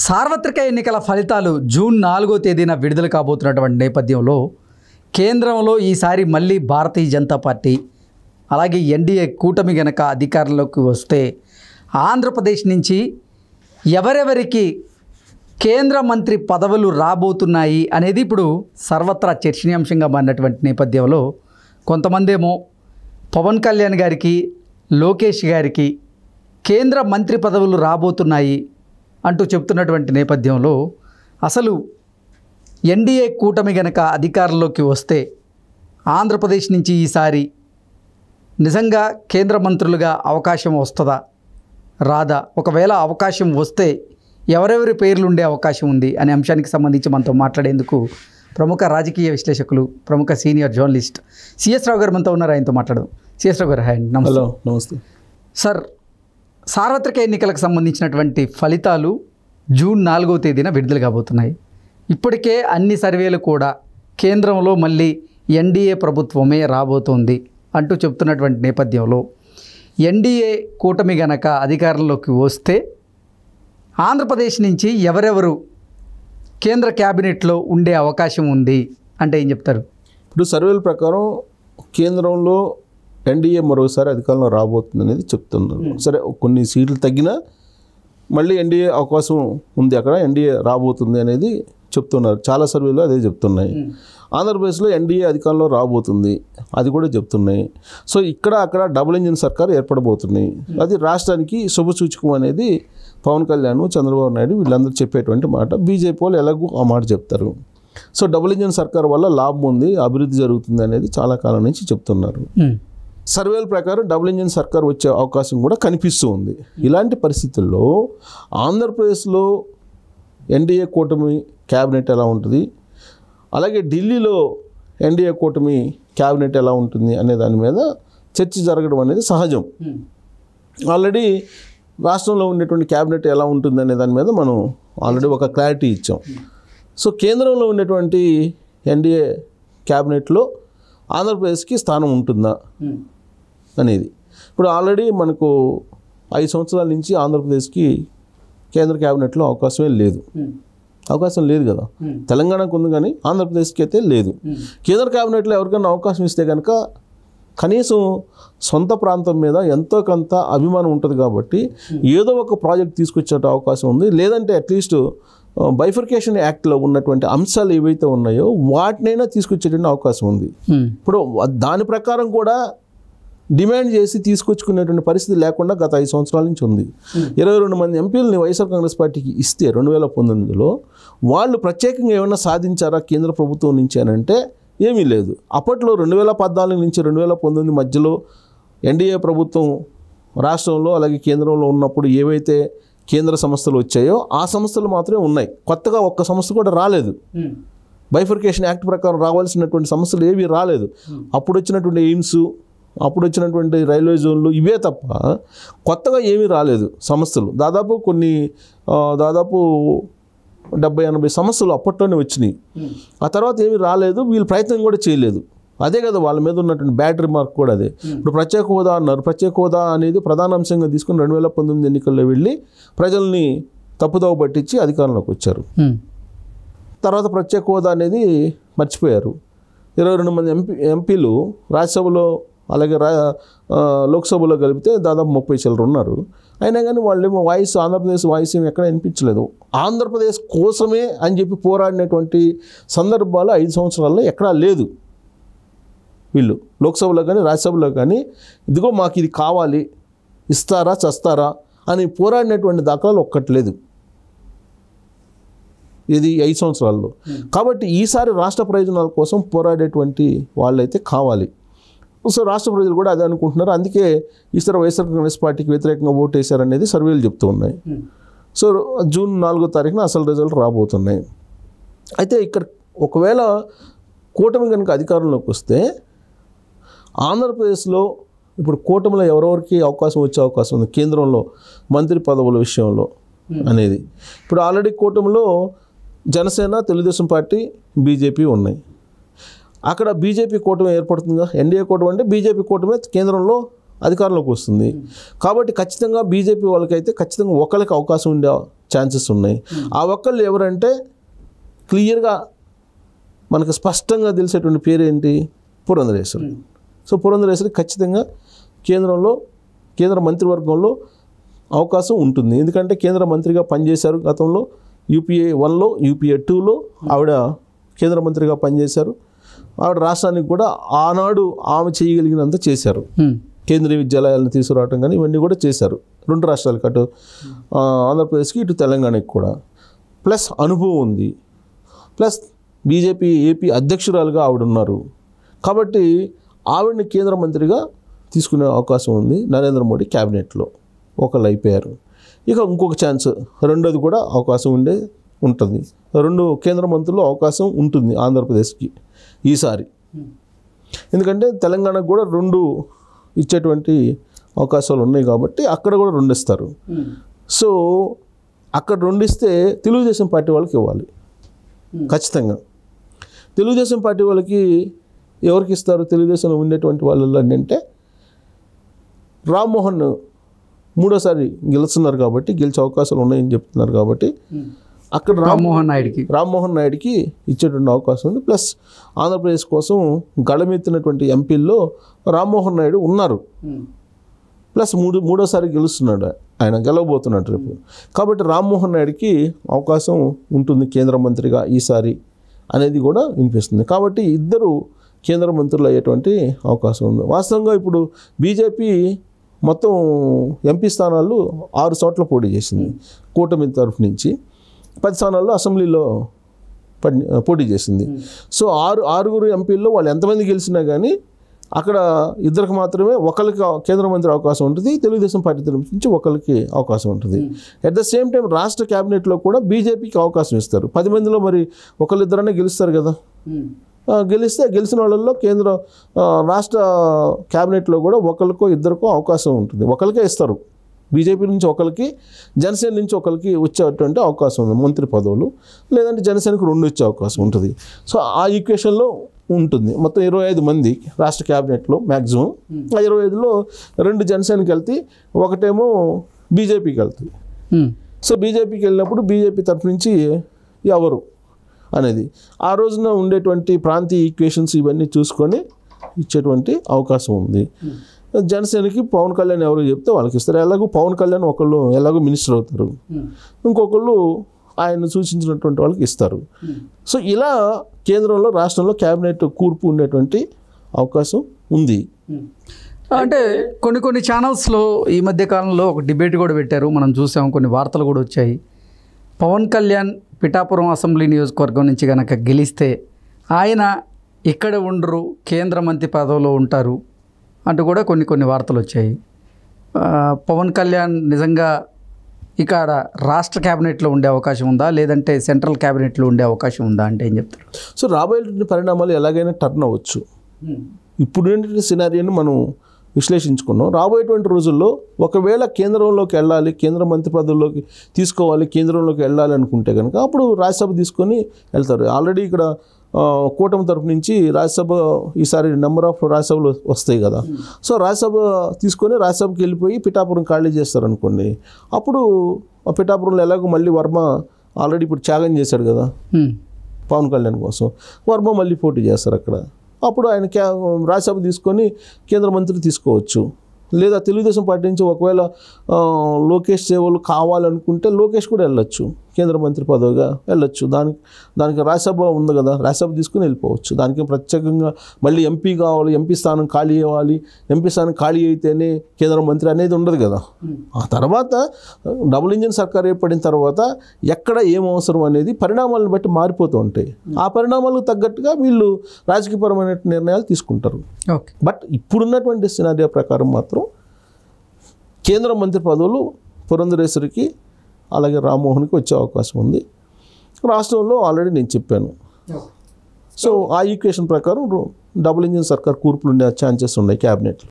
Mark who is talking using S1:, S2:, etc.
S1: సార్వత్రిక ఎన్నికల ఫలితాలు జూన్ 4వ తేదీన విడుదల కాబోతున్నటువంటి నేపథ్యంలో కేంద్రంలో ఈసారి మళ్ళీ భారతీయ జనతా పార్టీ అలాగే ఎన్డీఏ కూటమి గనక అధికారంలోకి వస్తే ఆంధ్రప్రదేశ్ నుంచి ఎవరెవరికి కేంద్ర మంత్రి పదవులు రాబోతున్నాయి అనేది ఇప్పుడు సర్వత్రా చర్చనీయాంశంగా మారినటువంటి నేపథ్యంలో కొంతమంది ఏమో పవన్ కళ్యాణ్ గారికి లోకేష్ గారికి కేంద్ర మంత్రి పదవులు రాబోతున్నాయి అంటూ చెప్తున్నటువంటి నేపథ్యంలో అసలు ఎన్డీఏ కూటమి గనక అధికారంలోకి వస్తే ఆంధ్రప్రదేశ్ నుంచి ఈసారి నిజంగా కేంద్ర మంత్రులుగా అవకాశం వస్తుందా రాదా, ఒకవేళ అవకాశం వస్తే ఎవరెవరి పేర్లు ఉండే అవకాశం ఉంది అనే అంశానికి సంబంధించి మనతో మాట్లాడేందుకు ప్రముఖ రాజకీయ విశ్లేషకులు ప్రముఖ సీనియర్ జర్నలిస్ట్ సిఎస్ రావు గారు మనతో ఉన్నారు. ఆయనతో మాట్లాడదాం. సిఎస్ రావు గారు హాయ్.
S2: హలో, నమస్తే
S1: సార్. సార్వత్రిక ఎన్నికలకు సంబంధించినటువంటి ఫలితాలు జూన్ 4వ తేదీన విడుదల కాబోతున్నాయి. ఇప్పటికే అన్ని సర్వేలు కూడా కేంద్రంలో మళ్ళీ ఎన్డీఏ ప్రభుత్వమే రాబోతోంది అంటూ చెప్తున్నటువంటి నేపథ్యంలో ఎన్డీఏ కూటమి గనక అధికారంలోకి వస్తే ఆంధ్రప్రదేశ్ నుంచి ఎవరెవరు కేంద్ర క్యాబినెట్లో ఉండే అవకాశం ఉంది అంటే ఏం చెప్తారు?
S2: ఇప్పుడు సర్వేల ప్రకారం కేంద్రంలో ఎన్డీఏ మరోసారి అధికారంలో రాబోతుంది అనేది చెప్తున్నారు. సరే, కొన్ని సీట్లు తగ్గినా మళ్ళీ ఎన్డీఏ అవకాశం ఉంది, అక్కడ ఎన్డీఏ రాబోతుంది అనేది చెప్తున్నారు. చాలా సర్వేలు అదే చెప్తున్నాయి. ఆంధ్రప్రదేశ్లో ఎన్డీఏ అధికారంలో రాబోతుంది అది కూడా చెప్తున్నాయి. సో ఇక్కడ అక్కడ డబుల్ ఇంజిన్ సర్కార్ ఏర్పడబోతున్నాయి. అది రాష్ట్రానికి శుభసూచకం అనేది పవన్ కళ్యాణ్, చంద్రబాబు నాయుడు వీళ్ళందరూ చెప్పేటువంటి మాట. బీజేపీ వాళ్ళు ఎలాగో ఆ మాట చెప్తారు. సో డబుల్ ఇంజిన్ సర్కార్ వల్ల లాభం ఉంది, అభివృద్ధి జరుగుతుంది అనేది చాలా కాలం నుంచి చెప్తున్నారు. సర్వేల ప్రకారం డబుల్ ఇంజిన్ సర్కార్ వచ్చే అవకాశం కూడా కనిపిస్తూ ఉంది. ఇలాంటి పరిస్థితుల్లో ఆంధ్రప్రదేశ్లో ఎన్డీఏ కూటమి క్యాబినెట్ ఎలా ఉంటుంది, అలాగే ఢిల్లీలో ఎన్డీఏ కూటమి క్యాబినెట్ ఎలా ఉంటుంది అనే దాని మీద చర్చ జరగడం అనేది సహజం. ఆల్రెడీ రాష్ట్రంలో ఉండేటువంటి క్యాబినెట్ ఎలా ఉంటుంది అనే దాని మీద మనం ఆల్రెడీ ఒక క్లారిటీ ఇచ్చాం. సో కేంద్రంలో ఉండేటువంటి ఎన్డీఏ క్యాబినెట్లో ఆంధ్రప్రదేశ్కి స్థానం ఉంటుందా అనేది. ఇప్పుడు ఆల్రెడీ మనకు 5 సంవత్సరాల నుంచి ఆంధ్రప్రదేశ్కి కేంద్ర క్యాబినెట్లో అవకాశం లేదు కదా. తెలంగాణకు ఉంది కానీ ఆంధ్రప్రదేశ్కి అయితే లేదు. కేంద్ర క్యాబినెట్లో ఎవరికైనా అవకాశం ఇస్తే కనుక కనీసం సొంత ప్రాంతం మీద ఎంతో కొంత అభిమానం ఉంటుంది కాబట్టి ఏదో ఒక ప్రాజెక్ట్ తీసుకొచ్చే అవకాశం ఉంది. లేదంటే అట్లీస్ట్ బైఫర్కేషన్ యాక్ట్లో ఉన్నటువంటి అంశాలు ఏవైతే ఉన్నాయో వాటినైనా తీసుకొచ్చేటువంటి అవకాశం ఉంది. ఇప్పుడు దాని ప్రకారం కూడా డిమాండ్ చేసి తీసుకొచ్చుకునేటువంటి పరిస్థితి లేకుండా గత 5 సంవత్సరాల నుంచి ఉంది. 22 మంది ఎంపీలని వైఎస్ఆర్ కాంగ్రెస్ పార్టీకి ఇస్తే 2019లో వాళ్ళు ప్రత్యేకంగా ఏమైనా సాధించారా కేంద్ర ప్రభుత్వం నుంచి అని అంటే ఏమీ లేదు. అప్పట్లో 2014 నుంచి 2019 మధ్యలో ఎన్డీఏ ప్రభుత్వం రాష్ట్రంలో అలాగే కేంద్రంలో ఉన్నప్పుడు ఏవైతే కేంద్ర సంస్థలు వచ్చాయో ఆ సంస్థలు మాత్రమే ఉన్నాయి. కొత్తగా ఒక్క సంస్థ కూడా రాలేదు. బైఫర్కేషన్ యాక్ట్ ప్రకారం రావాల్సినటువంటి సంస్థలు ఏవి రాలేదు. అప్పుడు వచ్చినటువంటి ఎయిమ్స్, అప్పుడు వచ్చినటువంటి రైల్వే జోన్లు ఇవే తప్ప కొత్తగా ఏమీ రాలేదు సంస్థలు. దాదాపు 70-80 సంస్థలు అప్పట్లోనే వచ్చినాయి. ఆ తర్వాత ఏమీ రాలేదు, వీళ్ళు ప్రయత్నం కూడా చేయలేదు. అదే కదా వాళ్ళ మీద ఉన్నటువంటి బ్యాడ్ రిమార్క్ కూడా అదే. ఇప్పుడు ప్రత్యేక హోదా అన్నారు. ప్రత్యేక హోదా అనేది ప్రధాన అంశంగా తీసుకుని 2019 ఎన్నికల్లో వెళ్ళి ప్రజల్ని తప్పుదోవ పట్టించి అధికారంలోకి వచ్చారు. తర్వాత ప్రత్యేక హోదా అనేది మర్చిపోయారు. 22 మంది ఎంపీలు రాజ్యసభలో అలాగే లోక్సభలో కలిపితే దాదాపు 30 చిల్లర ఉన్నారు. అయినా కానీ వాళ్ళేమో వాయిస్, ఆంధ్రప్రదేశ్ వాయిస్ ఏమి ఎక్కడ వినిపించలేదు. ఆంధ్రప్రదేశ్ కోసమే అని చెప్పి పోరాడినటువంటి సందర్భాలు 5 సంవత్సరాల్లో ఎక్కడా లేదు. వీళ్ళు లోక్సభలో కానీ రాజ్యసభలో కానీ ఇదిగో మాకు ఇది కావాలి, ఇస్తారా చస్తారా అని పోరాడినటువంటి దాఖలాలు ఒక్కట్లేదు ఇది 5 సంవత్సరాల్లో. కాబట్టి ఈసారి రాష్ట్ర ప్రయోజనాల కోసం పోరాడేటువంటి వాళ్ళైతే కావాలి. సో రాష్ట్ర ప్రజలు కూడా అదే అనుకుంటున్నారు. అందుకే ఈసారి వైఎస్ఆర్ కాంగ్రెస్ పార్టీకి వ్యతిరేకంగా ఓటు వేశారనేది సర్వేలు చెప్తూ ఉన్నాయి. సో జూన్ 4వ తారీఖున అసలు రిజల్ట్ రాబోతున్నాయి. అయితే ఇక్కడ ఒకవేళ కూటమి కనుక అధికారంలోకి వస్తే ఆంధ్రప్రదేశ్లో ఇప్పుడు కూటమిలో ఎవరెవరికి అవకాశం వచ్చే అవకాశం ఉంది కేంద్రంలో మంత్రి పదవుల విషయంలో అనేది. ఇప్పుడు ఆల్రెడీ కూటమిలో జనసేన, తెలుగుదేశం పార్టీ, బీజేపీ ఉన్నాయి. అక్కడ బీజేపీ కూటమి ఏర్పడుతుందిగా. ఎన్డీఏ కూటమి అంటే బీజేపీ కూటమి కేంద్రంలో అధికారంలోకి వస్తుంది. కాబట్టి ఖచ్చితంగా బీజేపీ వాళ్ళకైతే ఖచ్చితంగా ఒకరికి అవకాశం ఉండే ఛాన్సెస్ ఉన్నాయి. ఆ ఒక్కళ్ళు ఎవరంటే క్లియర్గా మనకు స్పష్టంగా తెలిసేటువంటి పేరు ఏంటి? పురంధరేశ్వరి. సో పురంధరేశ్వరి ఖచ్చితంగా కేంద్ర మంత్రివర్గంలో అవకాశం ఉంటుంది. ఎందుకంటే కేంద్ర మంత్రిగా పనిచేశారు గతంలో. UPA 1లో UPA 2లో ఆవిడ కేంద్ర మంత్రిగా పనిచేశారు. ఆవిడ రాష్ట్రానికి కూడా ఆనాడు ఆమె చేయగలిగినంత చేశారు. కేంద్రీయ విద్యాలయాలను తీసుకురావటం కానీ ఇవన్నీ కూడా చేశారు. 2 రాష్ట్రాలకు, అటు ఆంధ్రప్రదేశ్కి ఇటు తెలంగాణకి కూడా. ప్లస్ అనుభవం ఉంది. ప్లస్ బీజేపీ ఏపీ అధ్యక్షురాలుగా ఆవిడ ఉన్నారు. కాబట్టి ఆవిడని కేంద్ర మంత్రిగా తీసుకునే అవకాశం ఉంది నరేంద్ర మోడీ క్యాబినెట్లో. ఒకళ్ళు అయిపోయారు. ఇక ఇంకొక ఛాన్స్, రెండోది కూడా అవకాశం ఉంటుంది. 2 కేంద్ర మంత్రులు అవకాశం ఉంటుంది ఆంధ్రప్రదేశ్కి ఈసారి. ఎందుకంటే తెలంగాణకు కూడా 2 ఇచ్చేటువంటి అవకాశాలు ఉన్నాయి కాబట్టి అక్కడ కూడా 2 ఇస్తారు. సో అక్కడ 2 ఇస్తే తెలుగుదేశం పార్టీ వాళ్ళకి ఇవ్వాలి ఖచ్చితంగా. తెలుగుదేశం పార్టీ వాళ్ళకి ఎవరికి ఇస్తారు? తెలుగుదేశంలో ఉండేటువంటి వాళ్ళు అంటే రామ్మోహన్ 3వ సారి గెలుస్తున్నారు కాబట్టి, గెలిచే అవకాశాలు ఉన్నాయని చెప్తున్నారు కాబట్టి అక్కడ రామ్మోహన్ నాయుడికి ఇచ్చేటువంటి అవకాశం ఉంది. ప్లస్ ఆంధ్రప్రదేశ్ కోసం గళమెత్తినటువంటి ఎంపీల్లో రామ్మోహన్ నాయుడు ఉన్నారు. ప్లస్ 3వ సారి గెలుస్తున్నాడు, ఆయన గెలవబోతున్నాడు రేపు. కాబట్టి రామ్మోహన్ నాయుడికి అవకాశం ఉంటుంది కేంద్ర మంత్రిగా ఈసారి అనేది కూడా వినిపిస్తుంది. కాబట్టి ఇద్దరు కేంద్ర మంత్రులు అయ్యేటువంటి అవకాశం ఉంది. వాస్తవంగా ఇప్పుడు బీజేపీ మొత్తం ఎంపీ స్థానాలు 6 చోట్ల పోటీ చేసింది కూటమి తరఫు నుంచి. 10 స్థానాల్లో అసెంబ్లీలో పోటీ చేసింది. సో 6 ఎంపీల్లో వాళ్ళు ఎంతమంది గెలిచినా కానీ అక్కడ ఇద్దరికి మాత్రమే, ఒకరికి కేంద్ర మంత్రి అవకాశం ఉంటుంది, తెలుగుదేశం పార్టీ తరఫు నుంచి ఒకరికి అవకాశం ఉంటుంది. అట్ ద సేమ్ టైం రాష్ట్ర క్యాబినెట్లో కూడా బీజేపీకి అవకాశం ఇస్తారు. 10 మందిలో మరి ఒకళ్ళిద్దరనే గెలుస్తారు కదా. గెలిచిన వాళ్ళల్లో రాష్ట్ర క్యాబినెట్లో కూడా ఒకరికో ఇద్దరికో అవకాశం ఉంటుంది. ఒకరికే ఇస్తారు. బీజేపీ నుంచి ఒకరికి, జనసేన నుంచి ఒకరికి వచ్చేటువంటి అవకాశం ఉంది మంత్రి పదవులు. లేదంటే జనసేనకు 2 వచ్చే అవకాశం ఉంటుంది. సో ఆ ఈక్వేషన్లో ఉంటుంది. మొత్తం 25 మంది రాష్ట్ర క్యాబినెట్లో మ్యాక్సిమం. ఆ 25లో 2 జనసేనకి వెళ్తాయి, ఒకటేమో బీజేపీకి వెళ్తాయి. సో బీజేపీకి వెళ్ళినప్పుడు బీజేపీ తరఫు నుంచి ఎవరు అనేది ఆ రోజున ఉండేటువంటి ప్రాంతీయ ఈక్వేషన్స్ ఇవన్నీ చూసుకొని ఇచ్చేటువంటి అవకాశం ఉంది. జనసేనకి పవన్ కళ్యాణ్ ఎవరు చెప్తే వాళ్ళకి ఇస్తారు. ఎలాగో పవన్ కళ్యాణ్ ఒకళ్ళు ఎలాగో మినిస్టర్ అవుతారు, ఇంకొకళ్ళు ఆయన సూచించినటువంటి వాళ్ళకి ఇస్తారు. సో ఇలా కేంద్రంలో రాష్ట్రంలో క్యాబినెట్ కూర్పు ఉండేటువంటి అవకాశం ఉంది.
S1: అంటే కొన్ని ఛానల్స్లో ఈ మధ్య కాలంలో ఒక డిబేట్ కూడా పెట్టారు, మనం చూసాం, కొన్ని వార్తలు కూడా వచ్చాయి. పవన్ కళ్యాణ్ పిఠాపురం అసెంబ్లీ నియోజకవర్గం నుంచి కనుక గెలిస్తే ఆయన ఇక్కడ ఉండరు, కేంద్ర మంత్రి పదవిలో ఉంటారు అంటూ కూడా కొన్ని వార్తలు వచ్చాయి. పవన్ కళ్యాణ్ నిజంగా ఇక్కడ రాష్ట్ర క్యాబినెట్లో ఉండే అవకాశం ఉందా, లేదంటే సెంట్రల్ క్యాబినెట్లో ఉండే అవకాశం ఉందా అంటే ఏం చెప్తారు?
S2: సో రాబోయే పరిణామాలు ఎలాగైనా టర్న్ అవ్వచ్చు. ఇప్పుడు సినారియోని మనం విశ్లేషించుకున్నాం. రాబోయేటువంటి రోజుల్లో ఒకవేళ కేంద్రంలోకి వెళ్ళాలి, కేంద్ర మంత్రి పదవుల్లోకి తీసుకోవాలి, కేంద్రంలోకి వెళ్ళాలి అనుకుంటే కనుక అప్పుడు రాజ్యసభ తీసుకొని వెళ్తారు. ఆల్రెడీ ఇక్కడ కూటమి తరపు నుంచి రాజ్యసభ ఈసారి నెంబర్ ఆఫ్ రాజ్యసభలు వస్తాయి కదా. సో రాజ్యసభ తీసుకొని రాజ్యసభకి వెళ్ళిపోయి పిఠాపురం ఖాళీ చేస్తారు అనుకోండి. అప్పుడు ఆ పిఠాపురంలో ఎలాగో మళ్ళీ వర్మ ఆల్రెడీ ఇప్పుడు త్యాగం చేశాడు కదా పవన్ కళ్యాణ్ కోసం, వర్మ మళ్ళీ పోటీ చేస్తారు అక్కడ. అప్పుడు ఆయన రాజ్యసభ తీసుకొని కేంద్ర మంత్రి తీసుకోవచ్చు. లేదా తెలుగుదేశం పార్టీ నుంచి ఒకవేళ లోకేష్ సేవలు కావాలనుకుంటే లోకేష్ కూడా వెళ్ళొచ్చు, కేంద్ర మంత్రి పదవిగా వెళ్ళొచ్చు. దానికి రాజ్యసభ ఉంది కదా, రాజ్యసభ తీసుకుని వెళ్ళిపోవచ్చు. దానికి ప్రత్యేకంగా మళ్ళీ ఎంపీ కావాలి, ఎంపీ స్థానం ఖాళీ అవ్వాలి, ఎంపీ స్థానం ఖాళీ అయితేనే కేంద్ర మంత్రి అనేది ఉండదు కదా. ఆ తర్వాత డబుల్ ఇంజిన్ సర్కార్ ఏర్పడిన తర్వాత ఎక్కడ ఏం అవసరం అనేది పరిణామాలను బట్టి మారిపోతూ ఉంటాయి. ఆ పరిణామాలకు తగ్గట్టుగా వీళ్ళు రాజకీయపరమైన నిర్ణయాలు తీసుకుంటారు. బట్ ఇప్పుడున్నటువంటి సినారియో ప్రకారం మాత్రం కేంద్ర మంత్రి పదవులు పురంధరేశ్వరికి అలాగే రామ్మోహన్కి వచ్చే అవకాశం ఉంది. రాష్ట్రంలో ఆల్రెడీ నేను చెప్పాను. సో ఆ ఈక్వేషన్ ప్రకారం డబుల్ ఇంజిన్ సర్కార్ కూర్పులు ఉండే ఛాన్సెస్ ఉన్నాయి క్యాబినెట్లో.